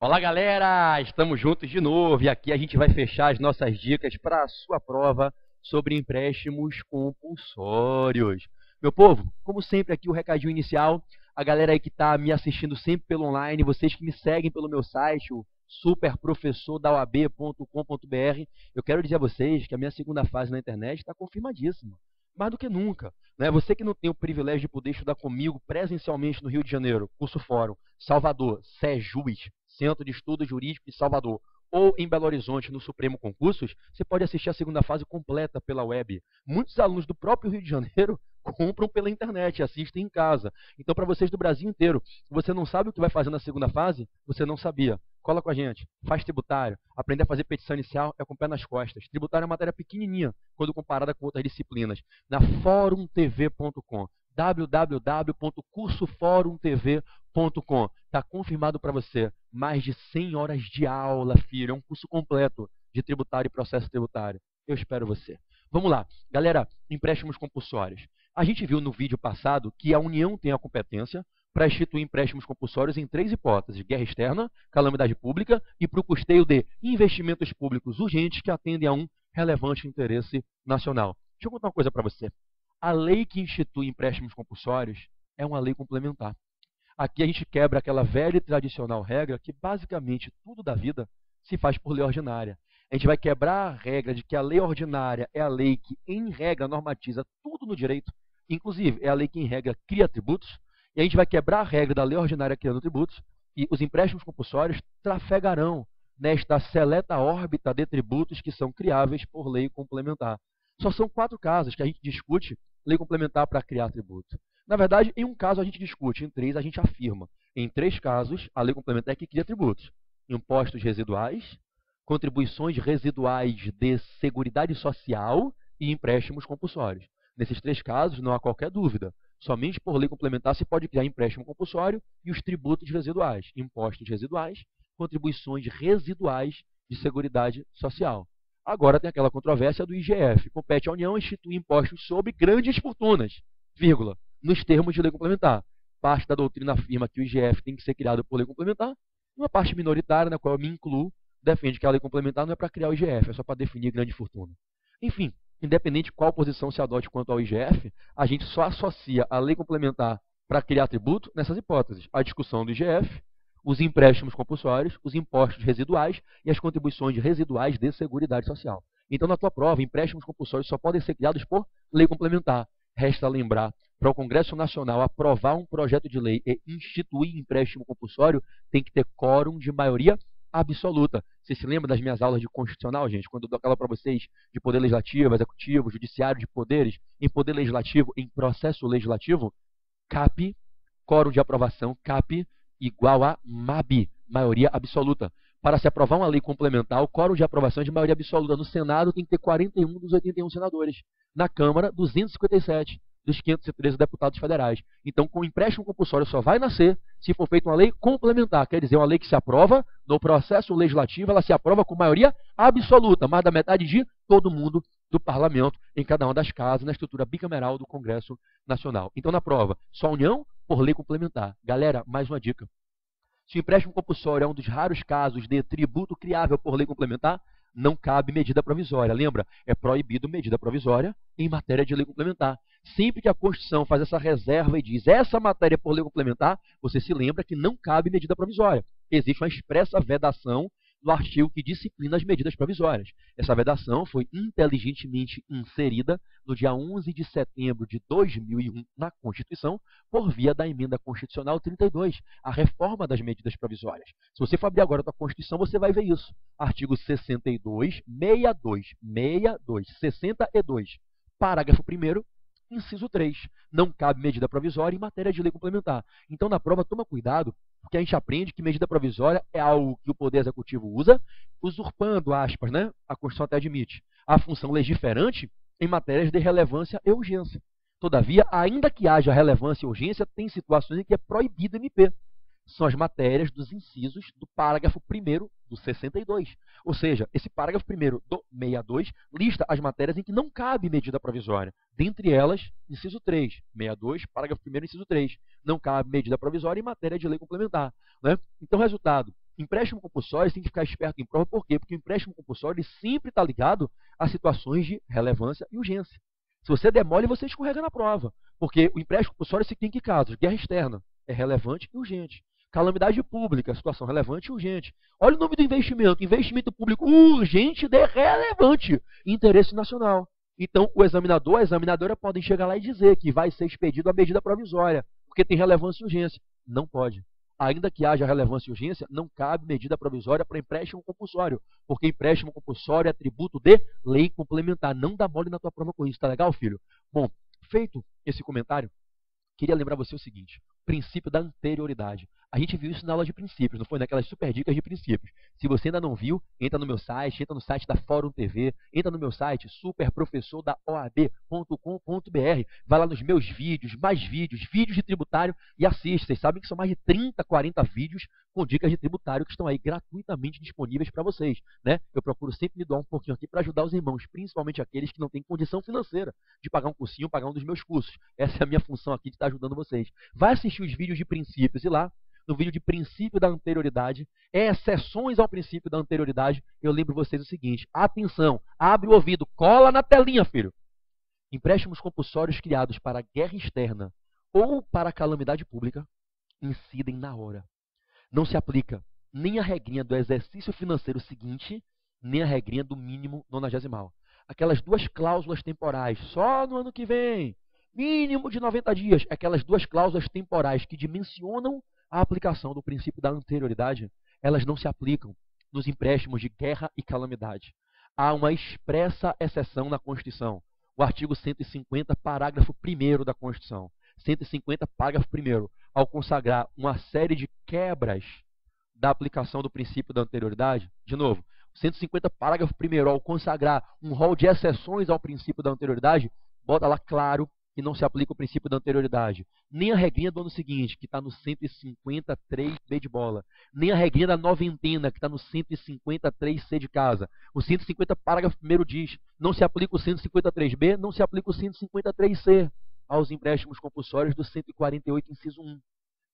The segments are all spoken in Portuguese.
Olá, galera! Estamos juntos de novo e aqui a gente vai fechar as nossas dicas para a sua prova sobre empréstimos compulsórios. Meu povo, como sempre aqui o recadinho inicial, a galera aí que está me assistindo sempre pelo online, vocês que me seguem pelo meu site, o superprofessordauab.com.br, eu quero dizer a vocês que a minha segunda fase na internet está confirmadíssima. Mais do que nunca, né? Você que não tem o privilégio de poder estudar comigo presencialmente no Rio de Janeiro, Curso Fórum, Salvador, SEJUS, Centro de Estudos Jurídicos de Salvador, ou em Belo Horizonte, no Supremo Concursos, você pode assistir a segunda fase completa pela web. Muitos alunos do próprio Rio de Janeiro compram pela internet, assistem em casa. Então, para vocês do Brasil inteiro, se você não sabe o que vai fazer na segunda fase, você não sabia. Cola com a gente, faz tributário, aprender a fazer petição inicial é com o pé nas costas. Tributário é uma matéria pequenininha quando comparada com outras disciplinas. Na forumtv.com, www.cursoforumtv.com. Está confirmado para você, mais de 100 horas de aula, filho. É um curso completo de tributário e processo tributário. Eu espero você. Vamos lá. Galera, empréstimos compulsórios. A gente viu no vídeo passado que a União tem a competência para instituir empréstimos compulsórios em 3 hipóteses: guerra externa, calamidade pública e para o custeio de investimentos públicos urgentes que atendem a um relevante interesse nacional. Deixa eu contar uma coisa para você. A lei que institui empréstimos compulsórios é uma lei complementar. Aqui a gente quebra aquela velha e tradicional regra que basicamente tudo da vida se faz por lei ordinária. A gente vai quebrar a regra de que a lei ordinária é a lei que, em regra, normatiza tudo no direito, inclusive é a lei que, em regra, cria tributos, e a gente vai quebrar a regra da lei ordinária criando tributos, e os empréstimos compulsórios trafegarão nesta seleta órbita de tributos que são criáveis por lei complementar. Só são 4 casos que a gente discute lei complementar para criar tributo. Na verdade, em um caso a gente discute, em 3 a gente afirma. Em 3 casos, a lei complementar é que cria tributos: impostos residuais, contribuições residuais de seguridade social e empréstimos compulsórios. Nesses 3 casos, não há qualquer dúvida. Somente por lei complementar se pode criar empréstimo compulsório e os tributos residuais, impostos residuais, contribuições residuais de seguridade social. Agora tem aquela controvérsia do IGF. Compete à União instituir impostos sobre grandes fortunas, vírgula, nos termos de lei complementar. Parte da doutrina afirma que o IGF tem que ser criado por lei complementar. Uma parte minoritária, na qual eu me incluo, defende que a lei complementar não é para criar o IGF, é só para definir grande fortuna. Enfim, independente de qual posição se adote quanto ao IGF, a gente só associa a lei complementar para criar tributo nessas hipóteses: a discussão do IGF, os empréstimos compulsórios, os impostos residuais e as contribuições residuais de seguridade social. Então, na tua prova, empréstimos compulsórios só podem ser criados por lei complementar. Resta lembrar, para o Congresso Nacional aprovar um projeto de lei e instituir empréstimo compulsório, tem que ter quórum de maioria absoluta. Você se lembra das minhas aulas de constitucional, gente? Quando eu dou aquela para vocês de poder legislativo, executivo, judiciário de poderes, em poder legislativo, em processo legislativo, CAP, quórum de aprovação, CAP igual a MAB, maioria absoluta. Para se aprovar uma lei complementar, o quórum de aprovação é de maioria absoluta. No Senado tem que ter 41 dos 81 senadores. Na Câmara, 257 dos 513 deputados federais. Então, com o empréstimo compulsório só vai nascer se for feita uma lei complementar. Quer dizer, uma lei que se aprova no processo legislativo, ela se aprova com maioria absoluta, mais da metade de todo mundo do parlamento, em cada uma das casas, na estrutura bicameral do Congresso Nacional. Então, na prova, só União por lei complementar. Galera, mais uma dica. Se o empréstimo compulsório é um dos raros casos de tributo criável por lei complementar, não cabe medida provisória. Lembra? É proibido medida provisória em matéria de lei complementar. Sempre que a Constituição faz essa reserva e diz essa matéria por lei complementar, você se lembra que não cabe medida provisória. Existe uma expressa vedação no artigo que disciplina as medidas provisórias. Essa vedação foi inteligentemente inserida no dia 11 de setembro de 2001 na Constituição, por via da Emenda Constitucional 32, a reforma das medidas provisórias. Se você for abrir agora a tua Constituição, você vai ver isso. Artigo 62, 62, parágrafo 1º, inciso 3. Não cabe medida provisória em matéria de lei complementar. Então, na prova, toma cuidado, porque a gente aprende que medida provisória é algo que o Poder Executivo usa, usurpando, aspas, né? A Constituição até admite, a função legiferante em matérias de relevância e urgência. Todavia, ainda que haja relevância e urgência, tem situações em que é proibido MP. São as matérias dos incisos do parágrafo 1º do 62. Ou seja, esse parágrafo 1º do 62 lista as matérias em que não cabe medida provisória. Dentre elas, inciso 3, 62, parágrafo 1º, inciso 3. Não cabe medida provisória em matéria de lei complementar. Né? Então, resultado, empréstimo compulsório você tem que ficar esperto em prova, por quê? Porque o empréstimo compulsório ele sempre está ligado a situações de relevância e urgência. Se você demole, você escorrega na prova, porque o empréstimo compulsório você tem que casos, guerra externa, é relevante e urgente. Calamidade pública, situação relevante e urgente. Olha o nome do investimento, investimento público urgente e relevante, interesse nacional. Então, o examinador, a examinadora podem chegar lá e dizer que vai ser expedido a medida provisória, porque tem relevância e urgência. Não pode. Ainda que haja relevância e urgência, não cabe medida provisória para empréstimo compulsório, porque empréstimo compulsório é tributo de lei complementar. Não dá mole na tua prova com isso, tá legal, filho? Bom, feito esse comentário, queria lembrar você o seguinte, princípio da anterioridade. A gente viu isso na aula de princípios, não foi? Naquelas super dicas de princípios. Se você ainda não viu, entra no meu site, entra no site da Fórum TV, entra no meu site superprofessordaoab.com.br, vai lá nos meus vídeos, mais vídeos de tributário e assiste. Vocês sabem que são mais de 30, 40 vídeos com dicas de tributário que estão aí gratuitamente disponíveis para vocês, né? Eu procuro sempre me doar um pouquinho aqui para ajudar os irmãos, principalmente aqueles que não têm condição financeira de pagar um cursinho, pagar um dos meus cursos. Essa é a minha função aqui de estar ajudando vocês. Vai assistir os vídeos de princípios e lá, no vídeo de princípio da anterioridade, exceções ao princípio da anterioridade, eu lembro vocês o seguinte, atenção, abre o ouvido, cola na telinha, filho. Empréstimos compulsórios criados para guerra externa ou para calamidade pública incidem na hora. Não se aplica nem a regrinha do exercício financeiro seguinte, nem a regrinha do mínimo nonagesimal. Aquelas duas cláusulas temporais, só no ano que vem, mínimo de 90 dias, aquelas duas cláusulas temporais que dimensionam a aplicação do princípio da anterioridade, elas não se aplicam nos empréstimos de guerra e calamidade. Há uma expressa exceção na Constituição. O artigo 150, parágrafo 1º da Constituição. 150, parágrafo 1º, ao consagrar uma série de quebras da aplicação do princípio da anterioridade, de novo, 150, parágrafo 1º, ao consagrar um rol de exceções ao princípio da anterioridade, bota lá claro que não se aplica o princípio da anterioridade. Nem a regrinha do ano seguinte, que está no 153B de bola. Nem a regrinha da noventena, que está no 153C de casa. O 150, parágrafo 1º diz, não se aplica o 153B, não se aplica o 153C aos empréstimos compulsórios do 148, inciso 1.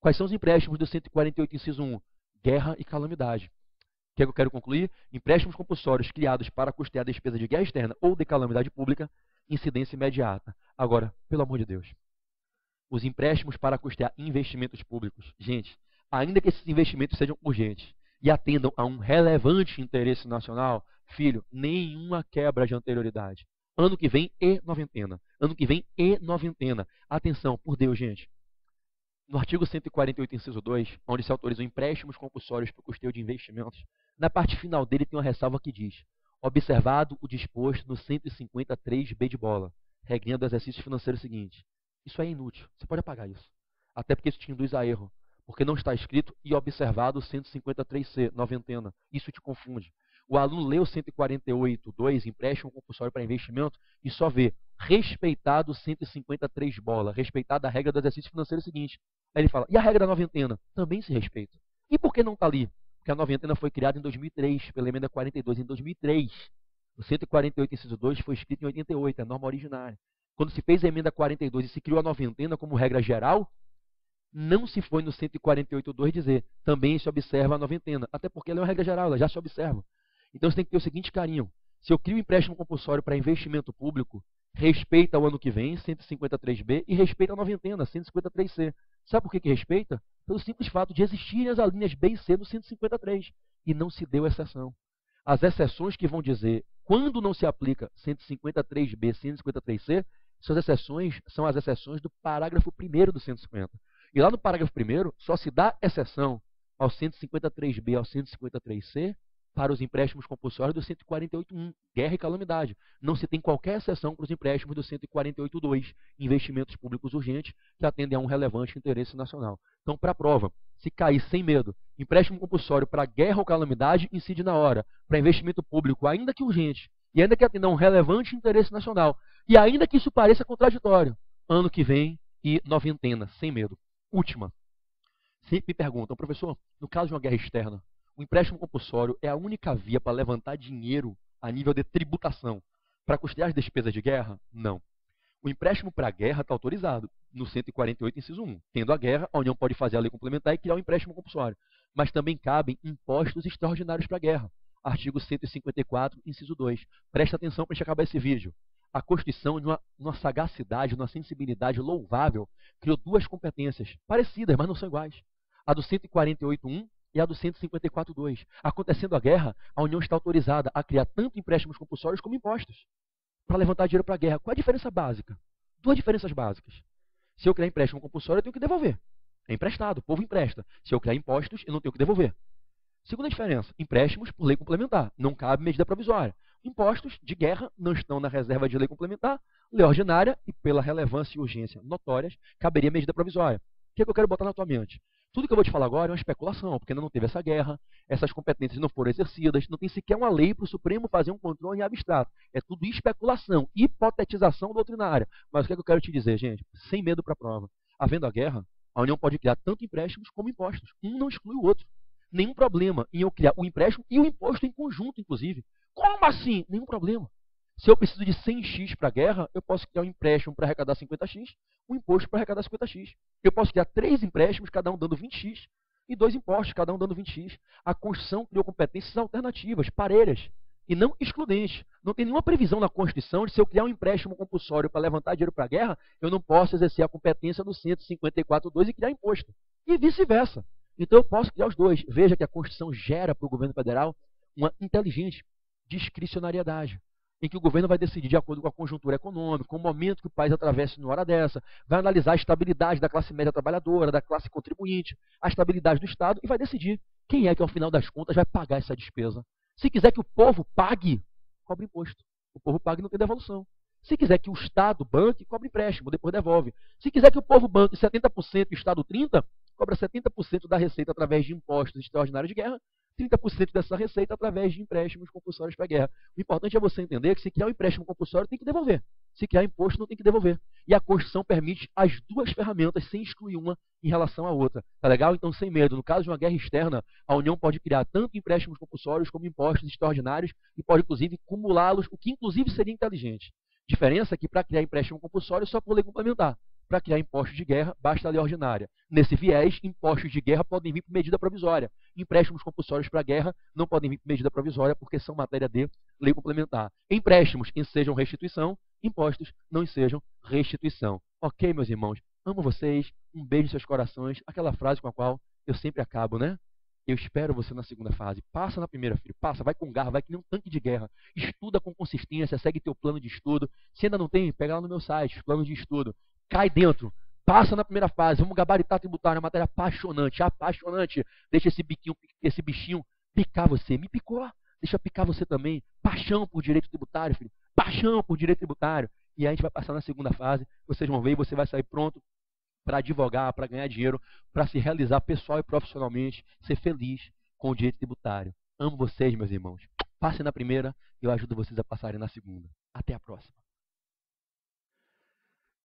Quais são os empréstimos do 148, inciso 1? Guerra e calamidade. O que é que eu quero concluir? Empréstimos compulsórios criados para custear a despesa de guerra externa ou de calamidade pública, incidência imediata. Agora, pelo amor de Deus, os empréstimos para custear investimentos públicos, gente, ainda que esses investimentos sejam urgentes e atendam a um relevante interesse nacional, filho, nenhuma quebra de anterioridade. Ano que vem e noventena. Ano que vem e noventena. Atenção, por Deus, gente. No artigo 148, inciso 2, onde se autorizam empréstimos compulsórios para o custeio de investimentos, na parte final dele tem uma ressalva que diz: observado o disposto no 153B de bola, regrinha do exercício financeiro seguinte. Isso é inútil, você pode apagar isso. Até porque isso te induz a erro, porque não está escrito e observado o 153C, noventena. Isso te confunde. O aluno lê o 148.2, empréstimo compulsório para investimento, e só vê respeitado o 153 bola, respeitada a regra do exercício financeiro seguinte. Aí ele fala, e a regra da noventena? Também se respeita. E por que não está ali? Porque a noventena foi criada em 2003, pela emenda 42, em 2003. O 148, inciso 2, foi escrito em 88, é a norma originária. Quando se fez a emenda 42 e se criou a noventena como regra geral, não se foi no 148.2 dizer, também se observa a noventena. Até porque ela é uma regra geral, ela já se observa. Então você tem que ter o seguinte carinho. Se eu crio um empréstimo compulsório para investimento público, respeita o ano que vem, 153B, e respeita a noventena, 153C. Sabe por que respeita? Pelo simples fato de existirem as alíneas B e C do 153. E não se deu exceção. As exceções que vão dizer quando não se aplica 153B, 153C, são as exceções do parágrafo 1º do 150. E lá no parágrafo 1º, só se dá exceção ao 153B, ao 153C, para os empréstimos compulsórios do 148.1, guerra e calamidade. Não se tem qualquer exceção para os empréstimos do 148.2, investimentos públicos urgentes, que atendem a um relevante interesse nacional. Então, para a prova, se cair sem medo, empréstimo compulsório para guerra ou calamidade, incide na hora. Para investimento público, ainda que urgente, e ainda que atenda a um relevante interesse nacional, e ainda que isso pareça contraditório, ano que vem e noventena, sem medo. Última. Sempre me perguntam, professor, no caso de uma guerra externa, o empréstimo compulsório é a única via para levantar dinheiro a nível de tributação para custear as despesas de guerra? Não. O empréstimo para a guerra está autorizado no 148, inciso 1. Tendo a guerra, a União pode fazer a lei complementar e criar um empréstimo compulsório. mas também cabem impostos extraordinários para a guerra. Artigo 154, inciso 2. Presta atenção para a gente acabar esse vídeo. A Constituição, numa sagacidade, numa sensibilidade louvável, criou duas competências parecidas, mas não são iguais. A do 148.1 e a do 154.2. Acontecendo a guerra, a União está autorizada a criar tanto empréstimos compulsórios como impostos para levantar dinheiro para a guerra. Qual é a diferença básica? Duas diferenças básicas. Se eu criar empréstimo compulsório, eu tenho que devolver. É emprestado, o povo empresta. Se eu criar impostos, eu não tenho que devolver. Segunda diferença, empréstimos por lei complementar. Não cabe medida provisória. Impostos de guerra não estão na reserva de lei complementar, lei ordinária e pela relevância e urgência notórias, caberia medida provisória. O que é que eu quero botar na tua mente? Tudo que eu vou te falar agora é uma especulação, porque ainda não teve essa guerra, essas competências não foram exercidas, não tem sequer uma lei para o Supremo fazer um controle em abstrato. É tudo especulação, hipotetização doutrinária. Mas o que é que eu quero te dizer, gente? Sem medo para a prova. Havendo a guerra, a União pode criar tanto empréstimos como impostos. Um não exclui o outro. Nenhum problema em eu criar o empréstimo e o imposto em conjunto, inclusive. Como assim? Nenhum problema. Se eu preciso de 100x para a guerra, eu posso criar um empréstimo para arrecadar 50x, um imposto para arrecadar 50x. Eu posso criar 3 empréstimos, cada um dando 20x, e 2 impostos, cada um dando 20x. A Constituição criou competências alternativas, parelhas, e não excludentes. Não tem nenhuma previsão na Constituição de se eu criar um empréstimo compulsório para levantar dinheiro para a guerra, eu não posso exercer a competência do 154.2 e criar imposto. E vice-versa. Então eu posso criar os dois. Veja que a Constituição gera para o governo federal uma inteligente discricionariedade, em que o governo vai decidir de acordo com a conjuntura econômica, com o momento que o país atravessa numa hora dessa, vai analisar a estabilidade da classe média trabalhadora, da classe contribuinte, a estabilidade do Estado e vai decidir quem é que, ao final das contas, vai pagar essa despesa. Se quiser que o povo pague, cobre imposto. O povo pague e não tem devolução. Se quiser que o Estado banque, cobre empréstimo, depois devolve. Se quiser que o povo banque 70% e o Estado 30%, cobra 70% da receita através de impostos extraordinários de guerra, 30% dessa receita através de empréstimos compulsórios para a guerra. O importante é você entender que se criar um empréstimo compulsório, tem que devolver. Se criar imposto, não tem que devolver. E a Constituição permite as duas ferramentas sem excluir uma em relação à outra. Tá legal? Então, sem medo. No caso de uma guerra externa, a União pode criar tanto empréstimos compulsórios como impostos extraordinários e pode, inclusive, cumulá-los, o que, inclusive, seria inteligente. Diferença é que, para criar empréstimo compulsório, só por lei complementar. Para criar impostos de guerra, basta a lei ordinária. Nesse viés, impostos de guerra podem vir por medida provisória. Empréstimos compulsórios para a guerra não podem vir por medida provisória porque são matéria de lei complementar. Empréstimos ensejam restituição, impostos não ensejam restituição. Ok, meus irmãos? Amo vocês, um beijo em seus corações. Aquela frase com a qual eu sempre acabo, né? Eu espero você na segunda fase. Passa na primeira, filho. Passa, vai com garra, vai que nem um tanque de guerra. Estuda com consistência, segue teu plano de estudo. Se ainda não tem, pega lá no meu site, plano de estudo. Cai dentro, passa na primeira fase, vamos gabaritar tributário, é uma matéria apaixonante, apaixonante. Deixa esse bichinho picar você. Me picou, deixa picar você também. Paixão por direito tributário, filho. Paixão por direito tributário. E aí a gente vai passar na segunda fase, vocês vão ver e você vai sair pronto para advogar, para ganhar dinheiro, para se realizar pessoal e profissionalmente, ser feliz com o direito tributário. Amo vocês, meus irmãos. Passem na primeira e eu ajudo vocês a passarem na segunda. Até a próxima.